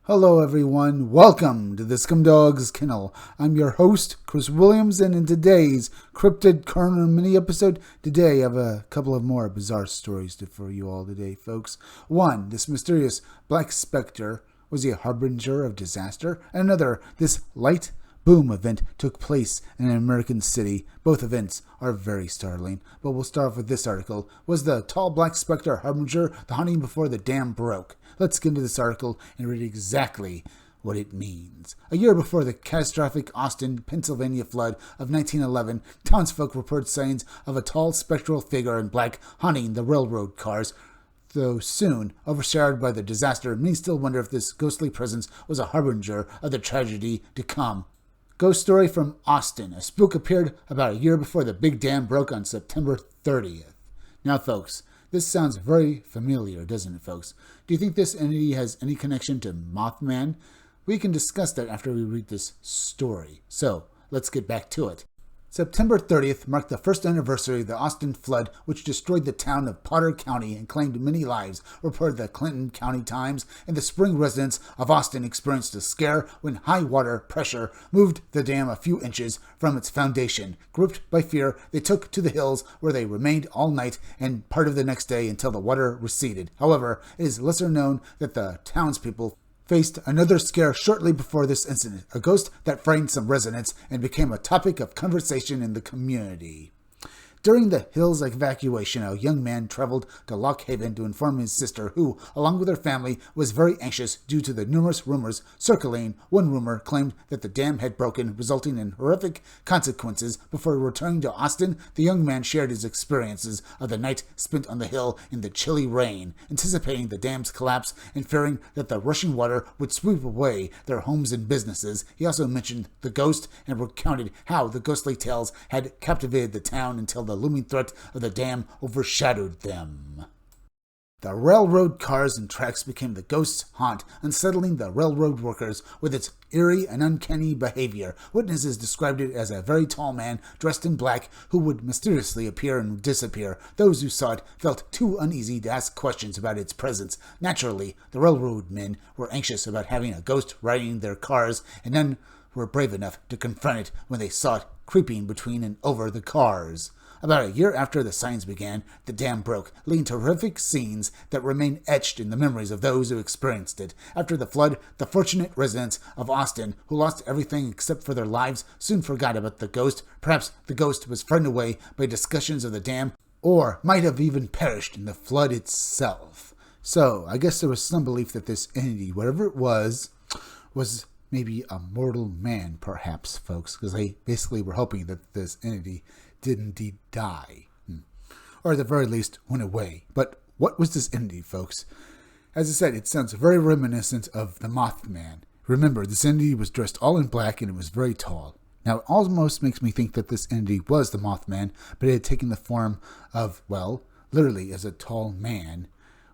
Hello everyone, welcome to the Scumdog's Kennel. I'm your host, Chris Williams, and in today's Cryptid Corner mini-episode, today I have a couple of more bizarre stories for you all today, folks. One, this mysterious black specter, was he a harbinger of disaster? And another, this light boom event took place in an American city. Both events are very startling, but we'll start off with this article. Was the tall black specter harbinger the haunting before the dam broke? Let's get into this article and read exactly what it means. A year before the catastrophic Austin, Pennsylvania flood of 1911, townsfolk reported signs of a tall spectral figure in black haunting the railroad cars. Though soon overshadowed by the disaster, many still wonder if this ghostly presence was a harbinger of the tragedy to come. Ghost story from Austin. A spook appeared about a year before the big dam broke on September 30th. Now, folks, this sounds very familiar, doesn't it, folks? Do you think this entity has any connection to Mothman? We can discuss that after we read this story. So, let's get back to it. September 30th marked the first anniversary of the Austin flood, which destroyed the town of Potter County and claimed many lives, reported the Clinton County Times. In the spring, residents of Austin experienced a scare when high water pressure moved the dam a few inches from its foundation. Gripped by fear, they took to the hills, where they remained all night and part of the next day until the water receded. However, it is lesser known that the townspeople faced another scare shortly before this incident, a ghost that frightened some residents and became a topic of conversation in the community. During the Hills evacuation, a young man traveled to Lock Haven to inform his sister, who, along with her family, was very anxious due to the numerous rumors circulating. One rumor claimed that the dam had broken, resulting in horrific consequences. Before returning to Austin, the young man shared his experiences of the night spent on the hill in the chilly rain, anticipating the dam's collapse and fearing that the rushing water would sweep away their homes and businesses. He also mentioned the ghost and recounted how the ghostly tales had captivated the town until the looming threat of the dam overshadowed them. The railroad cars and tracks became the ghost's haunt, unsettling the railroad workers with its eerie and uncanny behavior. Witnesses described it as a very tall man dressed in black who would mysteriously appear and disappear. Those who saw it felt too uneasy to ask questions about its presence. Naturally, the railroad men were anxious about having a ghost riding their cars, and none were brave enough to confront it when they saw it creeping between and over the cars. About a year after the signs began, the dam broke, leading to horrific scenes that remain etched in the memories of those who experienced it. After the flood, the fortunate residents of Austin, who lost everything except for their lives, soon forgot about the ghost. Perhaps the ghost was frightened away by discussions of the dam, or might have even perished in the flood itself. So, I guess there was some belief that this entity, whatever it was maybe a mortal man, perhaps, folks, because they basically were hoping that this entity did indeed die, or at the very least went away. But what was this entity, folks? As I said, it sounds very reminiscent of the Mothman. Remember, this entity was dressed all in black and it was very tall. Now, it almost makes me think that this entity was the Mothman, but it had taken the form of, well, literally as a tall man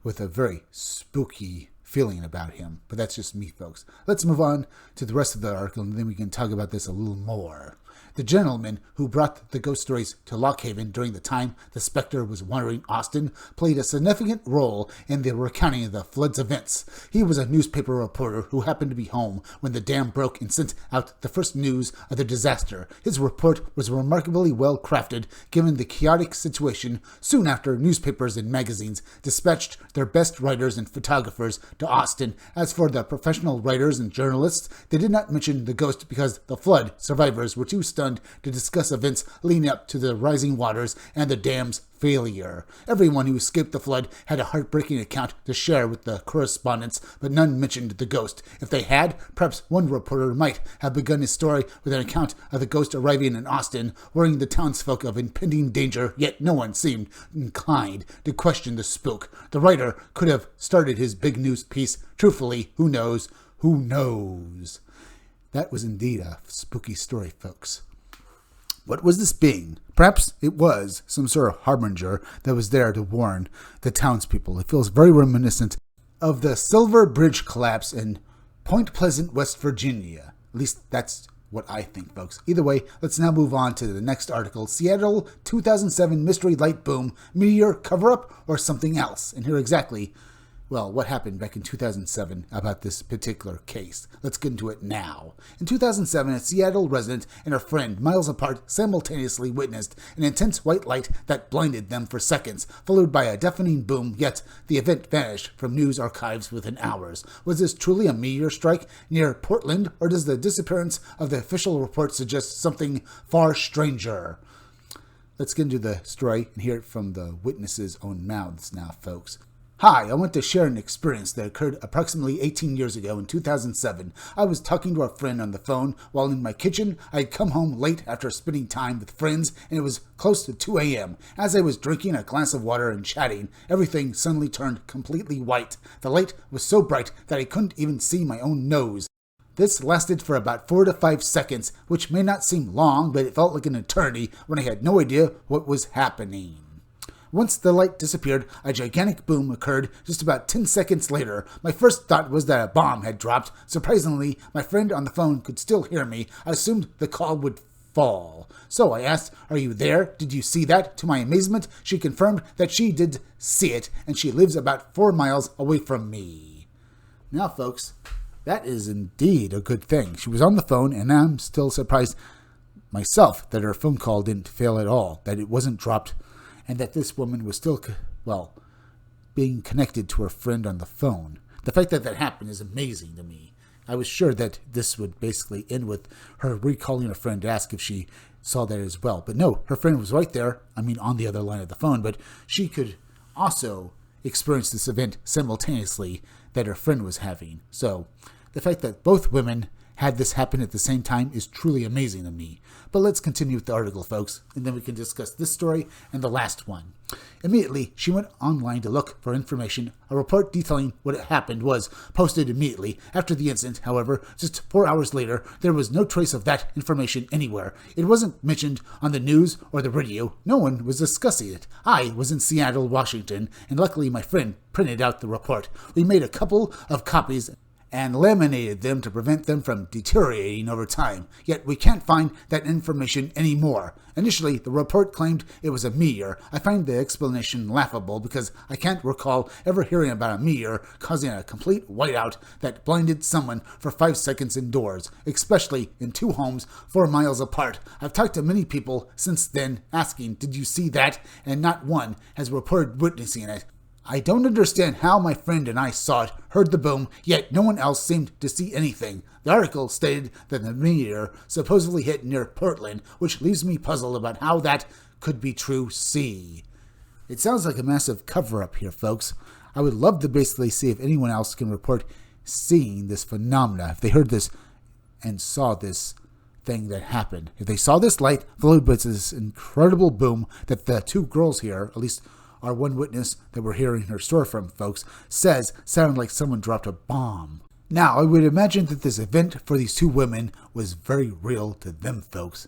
with a very spooky feeling about him. But that's just me, folks. Let's move on to the rest of the article, and then we can talk about this a little more. The gentleman who brought the ghost stories to Lock Haven during the time the Specter was wandering Austin played a significant role in the recounting of the flood's events. He was a newspaper reporter who happened to be home when the dam broke and sent out the first news of the disaster. His report was remarkably well crafted given the chaotic situation. Soon after, newspapers and magazines dispatched their best writers and photographers to Austin. As for the professional writers and journalists, they did not mention the ghost because the flood survivors were too stunned to discuss events leading up to the rising waters and the dam's failure. Everyone who escaped the flood had a heartbreaking account to share with the correspondents, but none mentioned the ghost. If they had, perhaps one reporter might have begun his story with an account of the ghost arriving in Austin, warning the townsfolk of impending danger, yet no one seemed inclined to question the spook. The writer could have started his big news piece. Truthfully, who knows? Who knows? That was indeed a spooky story, folks. What was this being? Perhaps it was some sort of harbinger that was there to warn the townspeople. It feels very reminiscent of the Silver Bridge collapse in Point Pleasant, West Virginia. At least that's what I think, folks. Either way, let's now move on to the next article. Seattle 2007 mystery light boom, meteor cover-up, or something else? And here exactly what happened back in 2007 about this particular case. Let's get into it now. In 2007, a Seattle resident and her friend, miles apart, simultaneously witnessed an intense white light that blinded them for seconds, followed by a deafening boom, yet the event vanished from news archives within hours. Was this truly a meteor strike near Portland, or does the disappearance of the official report suggest something far stranger? Let's get into the story and hear it from the witnesses' own mouths now, folks. Hi, I want to share an experience that occurred approximately 18 years ago in 2007. I was talking to a friend on the phone while in my kitchen. I had come home late after spending time with friends, and it was close to 2 a.m. As I was drinking a glass of water and chatting, everything suddenly turned completely white. The light was so bright that I couldn't even see my own nose. This lasted for about 4 to 5 seconds, which may not seem long, but it felt like an eternity when I had no idea what was happening. Once the light disappeared, a gigantic boom occurred just about 10 seconds later. My first thought was that a bomb had dropped. Surprisingly, my friend on the phone could still hear me. I assumed the call would fall. So I asked, "Are you there? Did you see that?" To my amazement, she confirmed that she did see it, and she lives about 4 miles away from me. Now, folks, that is indeed a good thing. She was on the phone, and I'm still surprised myself that her phone call didn't fail at all, that it wasn't dropped, and that this woman was still, being connected to her friend on the phone. The fact that that happened is amazing to me. I was sure that this would basically end with her recalling a friend to ask if she saw that as well. But no, her friend was right there, on the other line of the phone, but she could also experience this event simultaneously that her friend was having. So the fact that both women had this happen at the same time is truly amazing to me. But let's continue with the article, folks, and then we can discuss this story and the last one. Immediately, she went online to look for information. A report detailing what had happened was posted immediately. After the incident, however, just 4 hours later, there was no trace of that information anywhere. It wasn't mentioned on the news or the radio. No one was discussing it. I was in Seattle, Washington, and luckily my friend printed out the report. We made a couple of copies and laminated them to prevent them from deteriorating over time. Yet we can't find that information anymore. Initially, the report claimed it was a meteor. I find the explanation laughable because I can't recall ever hearing about a meteor causing a complete whiteout that blinded someone for 5 seconds indoors, especially in 2 homes 4 miles apart. I've talked to many people since then asking, "Did you see that?" and not one has reported witnessing it. I don't understand how my friend and I saw it, heard the boom, yet no one else seemed to see anything. The article stated that the meteor supposedly hit near Portland, which leaves me puzzled about how that could be true. See, it sounds like a massive cover-up here, folks. I would love to basically see if anyone else can report seeing this phenomena, if they heard this and saw this thing that happened. If they saw this light followed by this incredible boom that the 2 girls here, at least our one witness that we're hearing her story from, folks, says sounded like someone dropped a bomb. Now, I would imagine that this event for these 2 women was very real to them, folks.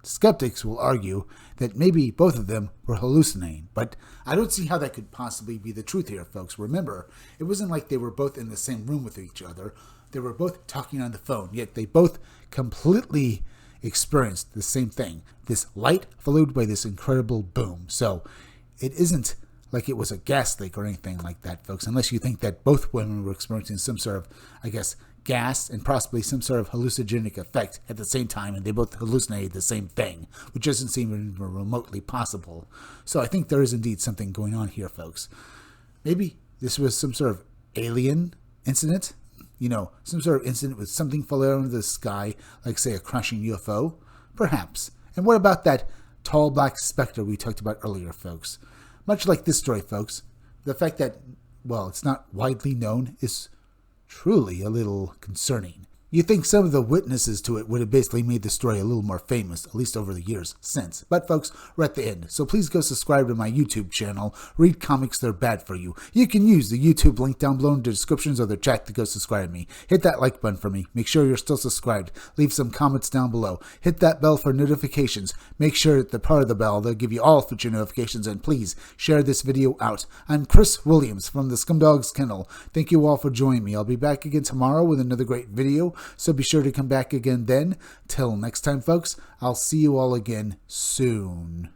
Skeptics will argue that maybe both of them were hallucinating, but I don't see how that could possibly be the truth here, folks. Remember, it wasn't like they were both in the same room with each other. They were both talking on the phone, yet they both completely experienced the same thing. This light followed by this incredible boom. So it isn't like it was a gas leak or anything like that, folks, unless you think that both women were experiencing some sort of, gas and possibly some sort of hallucinogenic effect at the same time, and they both hallucinated the same thing, which doesn't seem even remotely possible. So I think there is indeed something going on here, folks. Maybe this was some sort of alien incident, some sort of incident with something falling out of the sky, like, say, a crashing UFO? Perhaps. And what about that tall black specter we talked about earlier, folks? Much like this story, folks, the fact that, it's not widely known is truly a little concerning. You'd think some of the witnesses to it would have basically made the story a little more famous, at least over the years since. But folks, we're at the end, so please go subscribe to my YouTube channel, Read Comics They're Bad For You. You can use the YouTube link down below in the descriptions or the chat to go subscribe to me. Hit that like button for me. Make sure you're still subscribed. Leave some comments down below. Hit that bell for notifications. Make sure that the part of the bell, they'll give you all future notifications, and please share this video out. I'm Chris Williams from the Scumdogs Kennel. Thank you all for joining me. I'll be back again tomorrow with another great video, so be sure to come back again then. Till next time, folks, I'll see you all again soon.